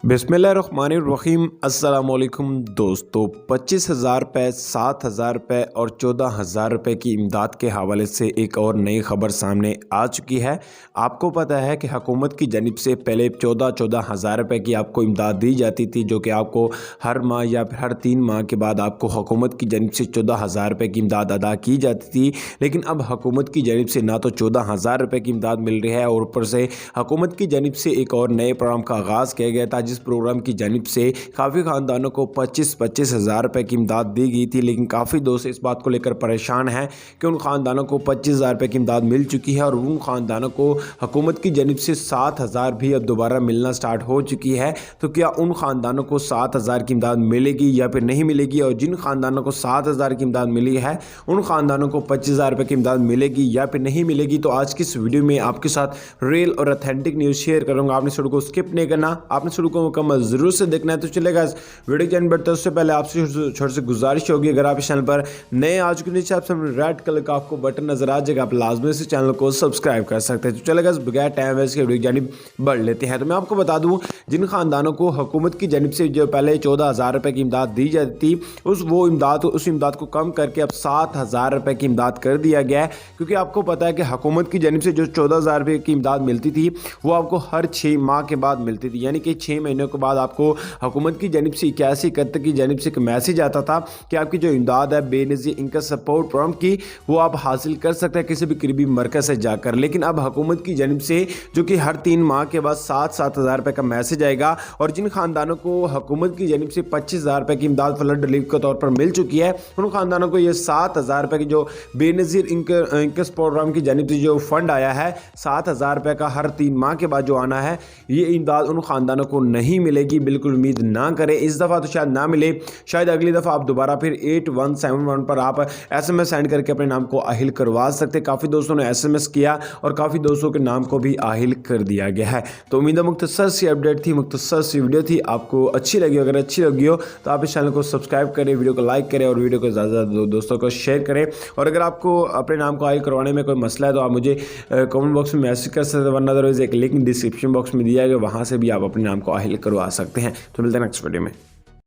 बिस्मिल्लाहिर्रहमानिर्रहीम। अस्सलामुअलैकुम दोस्तों, 25,000 रुपये, 7,000 रुपये और 14,000 रुपये की इमदाद के हवाले से एक और नई खबर सामने आ चुकी है। आपको पता है कि हुकूमत की जानिब से पहले 14,000 रुपये की आपको इमदाद दी जाती थी, जो कि आपको हर माह या फिर हर 3 माह के बाद आपको हुकूमत की जानिब से 14,000 रुपये की इमदाद अदा की जाती थी। लेकिन अब हुकूमत की जानिब से ना तो 14,000 रुपये की इमदाद मिल रही है और ऊपर से हुकूमत की जानिब से एक और नए प्रोग्राम का आगाज़ किया गया था, जिस प्रोग्राम की जानिब से काफ़ी ख़ानदानों को 25-25 हज़ार रुपये की इमदाद दी गई थी। लेकिन काफ़ी दोस्त इस बात को लेकर परेशान हैं कि उन ख़ानदानों को 25,000 रुपये की इमदाद मिल चुकी है और उन ख़ानदानों को हुकूमत की जानिब से 7,000 भी अब दोबारा मिलना स्टार्ट हो चुकी है। तो क्या उन ख़ानदानों को 7,000 की इमदाद मिलेगी या फिर नहीं मिलेगी? और जिन ख़ानदानों को 7,000 की इमदाद मिली है उन ख़ानदानों को 25,000 रुपये की इमदाद मिलेगी या फिर नहीं मिलेगी? तो आज की इस वीडियो में आपके साथ रियल और ऑथेंटिक न्यूज़ शेयर करूँगा। आपने वीडियो को स्किप नहीं करना, आपने वीडियो को मुकम्मल जरूर से देखना है। तो चलेगा वीडियो के बढ़ते उससे पहले आपसे छोटी सी गुजारिश होगी, अगर आप इस चैनल पर नए आ चुके नीचे आपसे रेड कलर का आपको बटन नजर आ जाएगा, आप लाजमी से चैनल को सब्सक्राइब कर सकते हैं। तो चलेगा बगैर टाइम वेस्ट के वीडियो की जानिब बढ़ लेते हैं। तो मैं आपको बता दूं, जिन खानदानों को हुकूमत की जानिब से जो पहले 14,000 रुपये की इमदाद दी जाती थी, उस इमदाद को कम करके अब 7,000 रुपये की इमदाद कर दिया गया है। क्योंकि आपको पता है कि हुकूमत की जानिब से जो 14,000 रुपये की इमदाद मिलती थी वो आपको हर 6 माह के बाद मिलती थी, यानी कि 6 महीनों के बाद आपको हुकूमत की जानिब से 81 इकहत्तर की जानिब से एक मैसेज आता था कि आपकी जो इमदाद है बेनज़ीर इनकम सपोर्ट प्रोग्राम की, वो आप हासिल कर सकते हैं किसी भी करीबी मरकज़ से जाकर। लेकिन अब हुकूमत की जानिब से जो कि हर 3 माह के बाद 7,000 रुपये का मैसेज आएगा और जिन खानदानों को हुकूमत की जानिब से 25,000 रुपये की इमदाद फ्लड रिलीफ के तौर पर मिल चुकी है, उन खानदानों को ये 7,000 रुपये की जो बेनज़ीर इनकम सपोर्ट प्रोग्राम की जानिब से जो फंड आया है 7,000 रुपये का हर 3 माह के बाद जो आना है, ये इमदाद उन खानदानों को नहीं मिलेगी। बिल्कुल उम्मीद ना करें, इस दफ़ा तो शायद ना मिले, शायद अगली दफ़ा आप दोबारा फिर 8171 पर आप SMS सेंड करके अपने नाम को आहिल करवा सकते। काफ़ी दोस्तों ने SMS किया और काफ़ी दोस्तों के नाम को भी आहिल कर दिया गया है। तो उम्मीद है मुख्तसर सी अपडेट थी, मुख्तसर सी वीडियो थी, आपको अच्छी लगी। अगर अच्छी लगी हो तो आप इस चैनल को सब्सक्राइब करें, वीडियो को लाइक करें और वीडियो को ज़्यादा दोस्तों को शेयर करें। और अगर आपको अपने नाम को आहिल करवाने में कोई मसला है तो आप मुझे कमेंट बॉक्स में मैसेज कर सकते हैं, वरना अदरवाइज एक लिंक डिस्क्रिप्शन बॉक्स में दिया गया, वहाँ से भी आप अपने नाम को आहिल करवा सकते हैं। तो मिलते हैं नेक्स्ट वीडियो में।